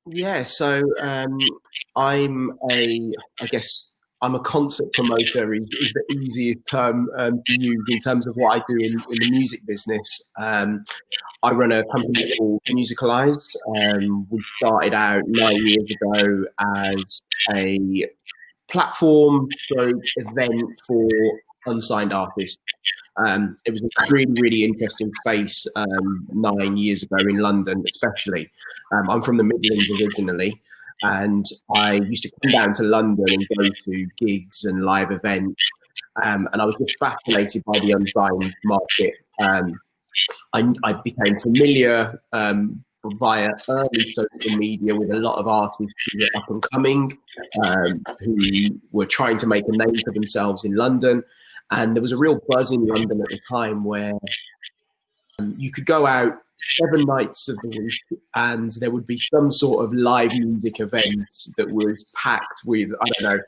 Yeah, so I guess I'm a concert promoter is the easiest term to use in terms of what I do in the music business. I run a company called Musicalize. We started out 9 years ago as a platform stroke event for unsigned artists. It was a really, really interesting space 9 years ago in London, especially. I'm from the Midlands originally, and I used to come down to London and go to gigs and live events, and I was just fascinated by the unsigned market. I became familiar via early social media with a lot of artists who were up and coming, who were trying to make a name for themselves in London. And there was a real buzz in London at the time where you could go out 7 nights of the week and there would be some sort of live music event that was packed with, I don't know,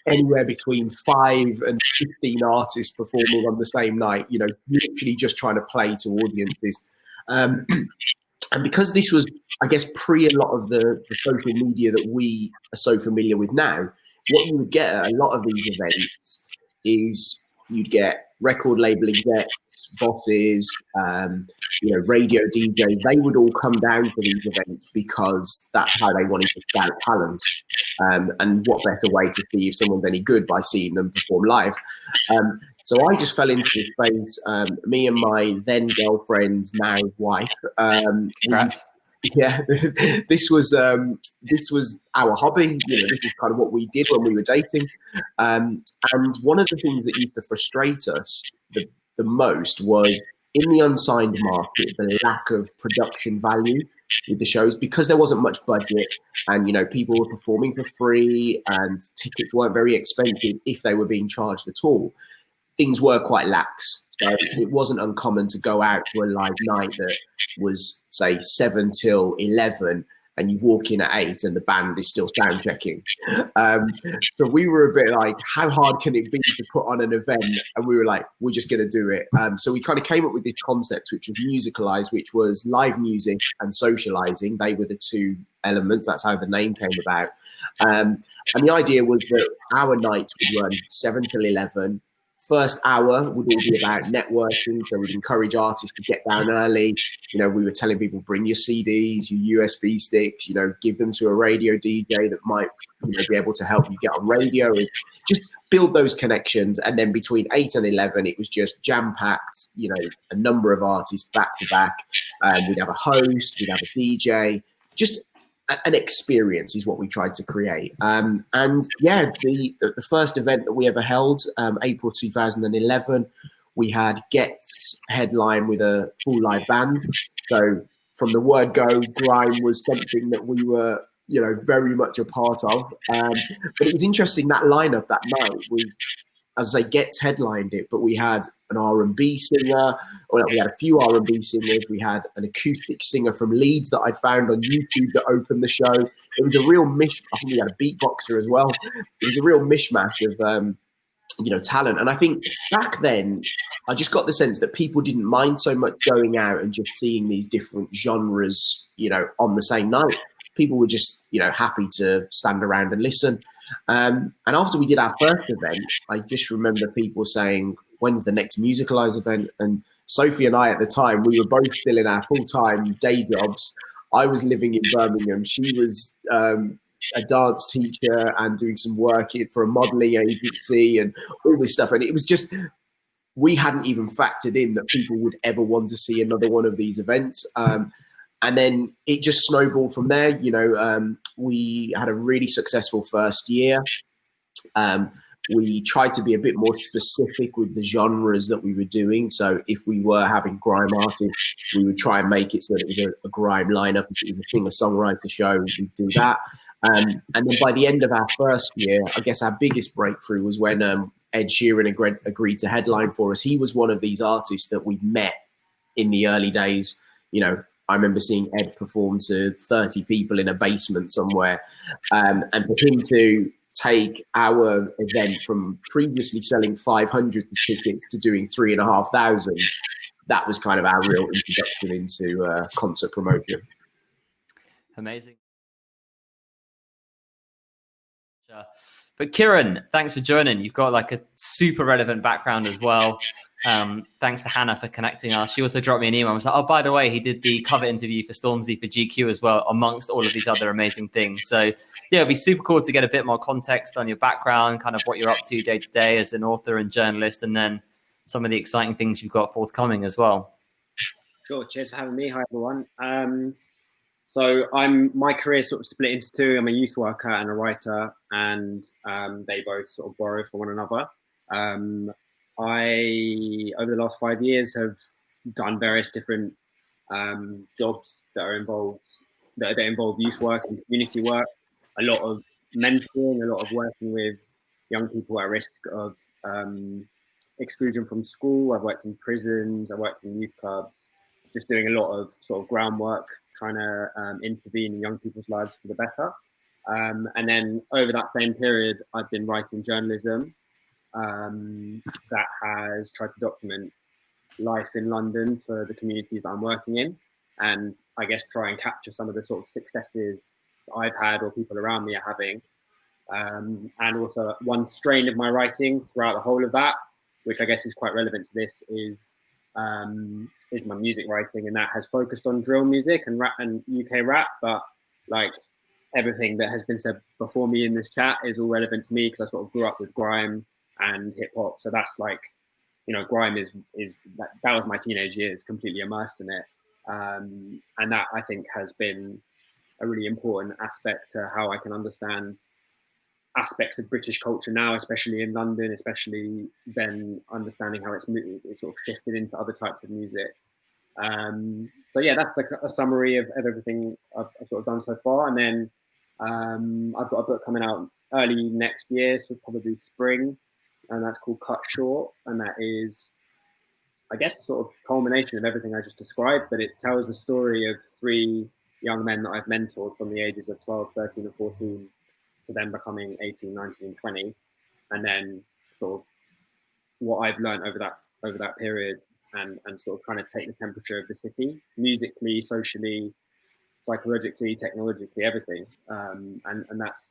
anywhere between 5 and 15 artists performing on the same night, you know, literally just trying to play to audiences. And because this was, I guess, pre a lot of the social media that we are so familiar with now, what you would get at a lot of these events is you'd get record label execs, bosses, radio DJs. They would all come down for these events because that's how they wanted to scout talent. And what better way to see if someone's any good by seeing them perform live. So I just fell into this space. Me and my then girlfriend, now wife. Yeah, this was our hobby. You know, this is kind of what we did when we were dating. And one of the things that used to frustrate us the most was in the unsigned market, the lack of production value with the shows, because there wasn't much budget, and you know, people were performing for free, and tickets weren't very expensive if they were being charged at all. Things were quite lax. So it wasn't uncommon to go out to a live night that was, say, 7 till 11, and you walk in at 8 and the band is still sound checking. So we were a bit like, how hard can it be to put on an event? And we were like, we're just going to do it. So we kind of came up with this concept, which was Musicalize, which was live music and socializing. They were the two elements. That's how the name came about. And the idea was that our nights would run 7 till 11. First hour would all be about networking, so we'd encourage artists to get down early. You know, we were telling people, bring your CDs, your USB sticks, you know, give them to a radio DJ that might, you know, be able to help you get on radio, and just build those connections. And then between 8 and 11, it was just jam-packed, you know, a number of artists back to back. We'd have a host, we'd have a DJ, just an experience is what we tried to create. And yeah, the first event that we ever held, April 2011, we had Get's headline with a full live band. So from the word go, grime was something that we were, you know, very much a part of. But it was interesting, that lineup that night was, as I say, Get's headlined it, but we had an R&B singer, or we had a few R&B singers. We had an acoustic singer from Leeds that I'd found on YouTube that opened the show. It was a real I think we had a beatboxer as well. It was a real mishmash of, you know, talent. And I think back then, I just got the sense that people didn't mind so much going out and just seeing these different genres, you know, on the same night. People were just, you know, happy to stand around and listen. And after we did our first event, I just remember people saying, when's the next Musicalize event? And Sophie and I at the time, we were both still in our full-time day jobs. I was living in Birmingham. She was a dance teacher and doing some work for a modeling agency and all this stuff. And it was just, we hadn't even factored in that people would ever want to see another one of these events. And then it just snowballed from there. You know, we had a really successful first year. We tried to be a bit more specific with the genres that we were doing. So if we were having grime artists, we would try and make it so that it was a grime lineup. If it was a singer-songwriter show, we'd do that. And then by the end of our first year, I guess our biggest breakthrough was when Ed Sheeran agreed to headline for us. He was one of these artists that we'd met in the early days. You know, I remember seeing Ed perform to 30 people in a basement somewhere. And for him to take our event from previously selling 500 tickets to doing 3,500, that was kind of our real introduction into concert promotion. Amazing. But Ciaran, thanks for joining. You've got like a super relevant background as well. Thanks to Hannah for connecting us. She also dropped me an email. I was like, oh, by the way, he did the cover interview for Stormzy for GQ as well, amongst all of these other amazing things. So yeah, it'd be super cool to get a bit more context on your background, kind of what you're up to day to day as an author and journalist, and then some of the exciting things you've got forthcoming as well. Sure. Cheers for having me. Hi, everyone. So my career is sort of split into two. I'm a youth worker and a writer, and they both sort of borrow from one another. I, over the last 5 years, have done various different jobs that involve youth work and community work. A lot of mentoring, a lot of working with young people at risk of exclusion from school. I've worked in prisons. I've worked in youth clubs. Just doing a lot of sort of groundwork, trying to intervene in young people's lives for the better. And then over that same period, I've been writing journalism that has tried to document life in London for the communities that I'm working in, and I guess try and capture some of the sort of successes that I've had or people around me are having. And also one strain of my writing throughout the whole of that, which I guess is quite relevant to this, is my music writing, and that has focused on drill music and rap and UK rap. But like everything that has been said before me in this chat is all relevant to me because I sort of grew up with grime and hip hop. So that's like, you know, grime is that was my teenage years, completely immersed in it. And that I think has been a really important aspect to how I can understand aspects of British culture now, especially in London, especially then understanding how it's sort of shifted into other types of music. So yeah, that's like a summary of everything I've sort of done so far. And then I've got a book coming out early next year, so probably spring, and that's called Cut Short. And that is, I guess, the sort of culmination of everything I just described, but it tells the story of 3 young men that I've mentored from the ages of 12, 13 and 14 to them becoming 18, 19 and 20. And then sort of what I've learned over that period, and sort of kind of take the temperature of the city, musically, socially, psychologically, technologically, everything. And that's,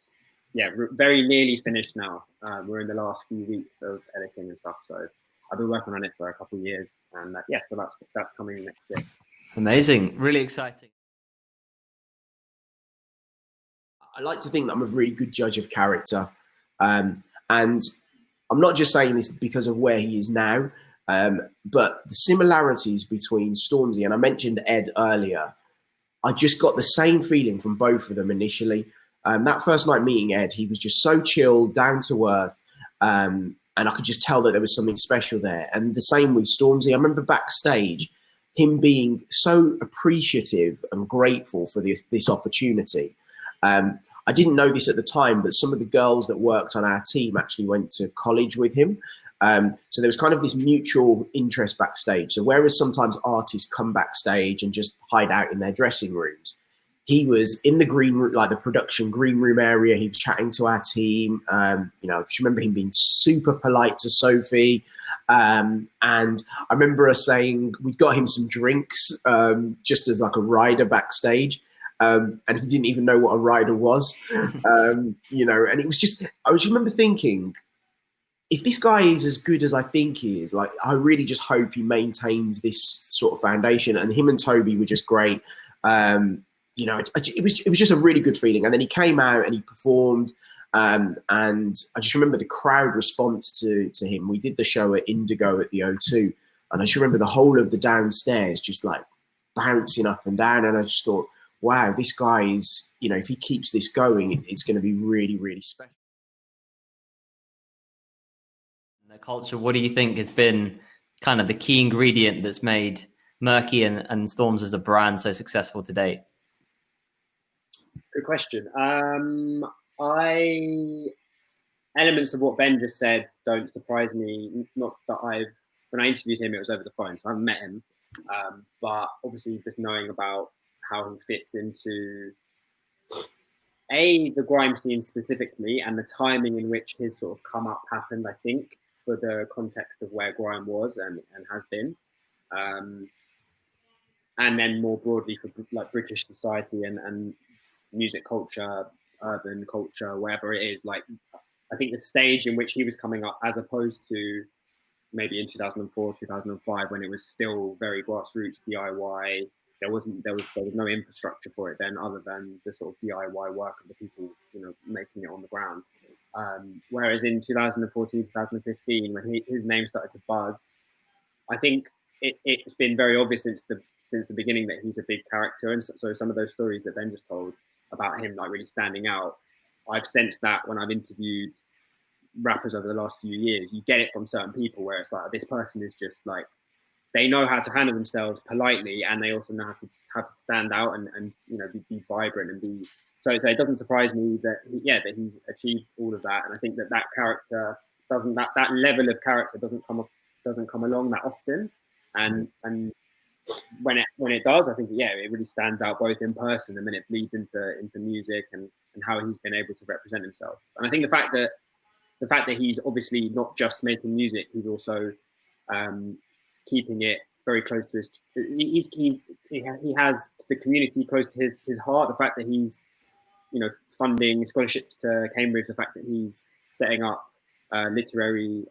yeah, very nearly finished now. We're in the last few weeks of editing and stuff. So I've been working on it for a couple of years, and yeah, so that's coming next year. Amazing. Really exciting. I like to think that I'm a really good judge of character. And I'm not just saying this because of where he is now, but the similarities between Stormzy, and I mentioned Ed earlier, I just got the same feeling from both of them initially. That first night meeting Ed, he was just so chilled, down to earth, and I could just tell that there was something special there. And the same with Stormzy. I remember backstage, him being so appreciative and grateful for this opportunity. I didn't know this at the time, but some of the girls that worked on our team actually went to college with him. So there was kind of this mutual interest backstage. So whereas sometimes artists come backstage and just hide out in their dressing rooms, he was in the green room, like the production green room area. He was chatting to our team. You know, I just remember him being super polite to Sophie. And I remember us saying we got him some drinks just as like a rider backstage. And he didn't even know what a rider was, you know, and it was just, I just remember thinking, if this guy is as good as I think he is, like, I really just hope he maintains this sort of foundation. And him and Toby were just great. You know, it was just a really good feeling. And then he came out and he performed. And I just remember the crowd response to him. We did the show at Indigo at the O2. And I just remember the whole of the downstairs just like bouncing up and down. And I just thought, wow, this guy is, you know, if he keeps this going, it's going to be really, really special. The culture, what do you think has been kind of the key ingredient that's made Murky and Storms as a brand so successful to date? Good question. Elements of what Ben just said don't surprise me. Not that when I interviewed him, it was over the phone, so I haven't met him. But obviously just knowing about how he fits into the grime scene specifically, and the timing in which his sort of come up happened, I think, for the context of where grime was and has been. And then more broadly for like British society and music culture, urban culture, wherever it is, like I think the stage in which he was coming up, as opposed to maybe in 2004, 2005, when it was still very grassroots DIY. There was no infrastructure for it then, other than the sort of DIY work of the people, making it on the ground. Whereas in 2014, 2015, when his name started to buzz, I think it's been very obvious since the beginning that he's a big character, and so some of those stories that Ben just told about him like really standing out, I've sensed that when I've interviewed rappers over the last few years. You get it from certain people where it's like, this person is just like, they know how to handle themselves politely, and they also know how to stand out and be vibrant and be. So it doesn't surprise me that he's achieved all of that, and I think that character that level of character doesn't come along that often, and when it does, I think it really stands out both in person and then it bleeds into music and how he's been able to represent himself. And I think the fact that he's obviously not just making music, he's also keeping it very close to his. He has the community close to his heart. The fact that he's funding scholarships to Cambridge, the fact that he's setting up literary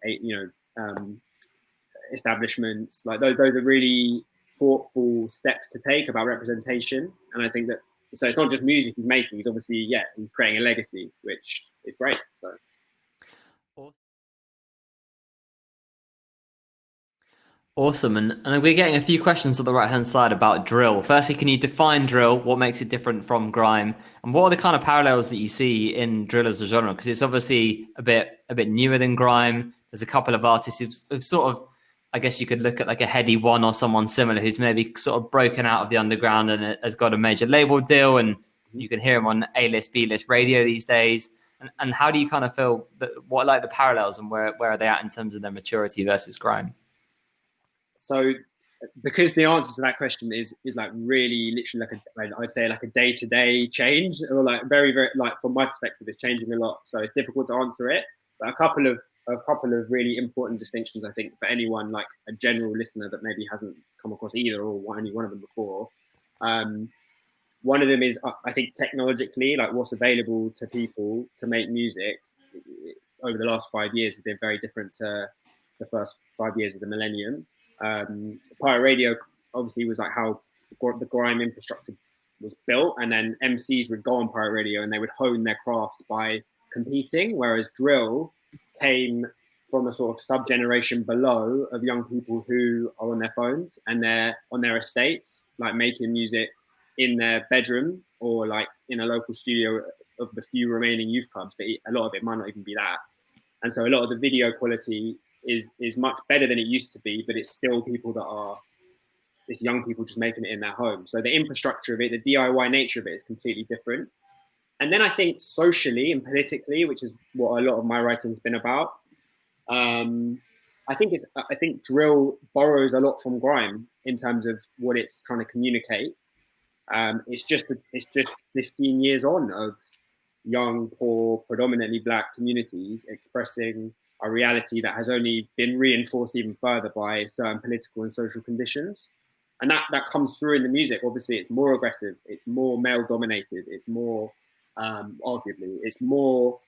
establishments, like those are really thoughtful steps to take about representation. And I think that so it's not just music he's making. He's obviously he's creating a legacy, which is great. So. Awesome. And we're getting a few questions on the right-hand side about drill. Firstly, can you define drill? What makes it different from grime? And what are the kind of parallels that you see in drill as a genre? Because it's obviously a bit newer than grime. There's a couple of artists who've sort of, I guess you could look at like a Heady One or someone similar who's maybe sort of broken out of the underground and has got a major label deal, and you can hear him on A-list, B-list radio these days. And how do you kind of feel that, what are like the parallels and where are they at in terms of their maturity versus grime? So, because the answer to that question is like really literally I'd say like a day-to-day change, or like very, very, like from my perspective, it's changing a lot. So it's difficult to answer it. But a couple of really important distinctions, I think, for anyone like a general listener that maybe hasn't come across either or any one of them before. One of them is, I think, technologically, like what's available to people to make music over the last 5 years has been very different to the first 5 years of the millennium. Pirate radio obviously was like how the grime infrastructure was built, and then MCs would go on pirate radio and they would hone their craft by competing, whereas drill came from a sort of sub-generation below of young people who are on their phones and they're on their estates, like making music in their bedroom or like in a local studio of the few remaining youth clubs, but a lot of it might not even be that. And so a lot of the video quality is much better than it used to be, but it's still it's young people just making it in their home. So the infrastructure of it, the DIY nature of it is completely different. And then I think socially and politically, which is what a lot of my writing's been about, I think drill borrows a lot from grime in terms of what it's trying to communicate. It's just 15 years on of young, poor, predominantly black communities expressing a reality that has only been reinforced even further by certain political and social conditions. And that comes through in the music. Obviously, it's more aggressive, it's more male dominated, it's more, arguably, it's more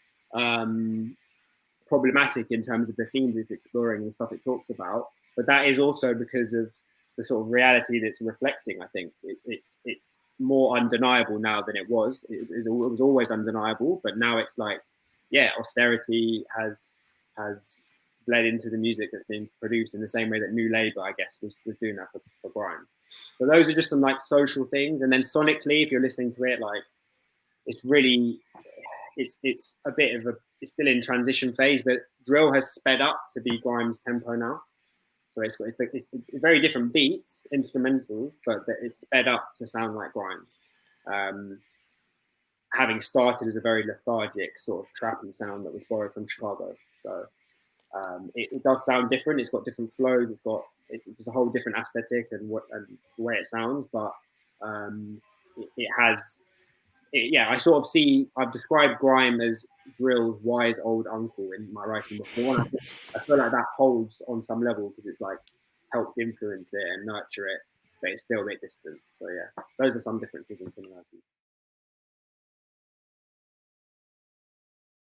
problematic in terms of the themes it's exploring and stuff it talks about. But that is also because of the sort of reality that's reflecting. I think it's more undeniable now than it was. It was always undeniable, but now it's like, austerity has bled into the music that's being produced in the same way that New Labour, I guess, was doing that for grime. So those are just some like social things. And then sonically, if you're listening to it, like it's really, it's a bit of it's still in transition phase, but drill has sped up to be grime's tempo now. So it's very different beats, instrumentals, but it's sped up to sound like grime. Having started as a very lethargic sort of trappy sound that was borrowed from Chicago. So it does sound different. It's got different flows. It's a whole different aesthetic and the way it sounds. But I sort of see. I've described grime as drill's wise old uncle in my writing before. And I feel like that holds on some level because it's like helped influence it and nurture it, but it's still a bit distant. So yeah, those are some differences and similarities.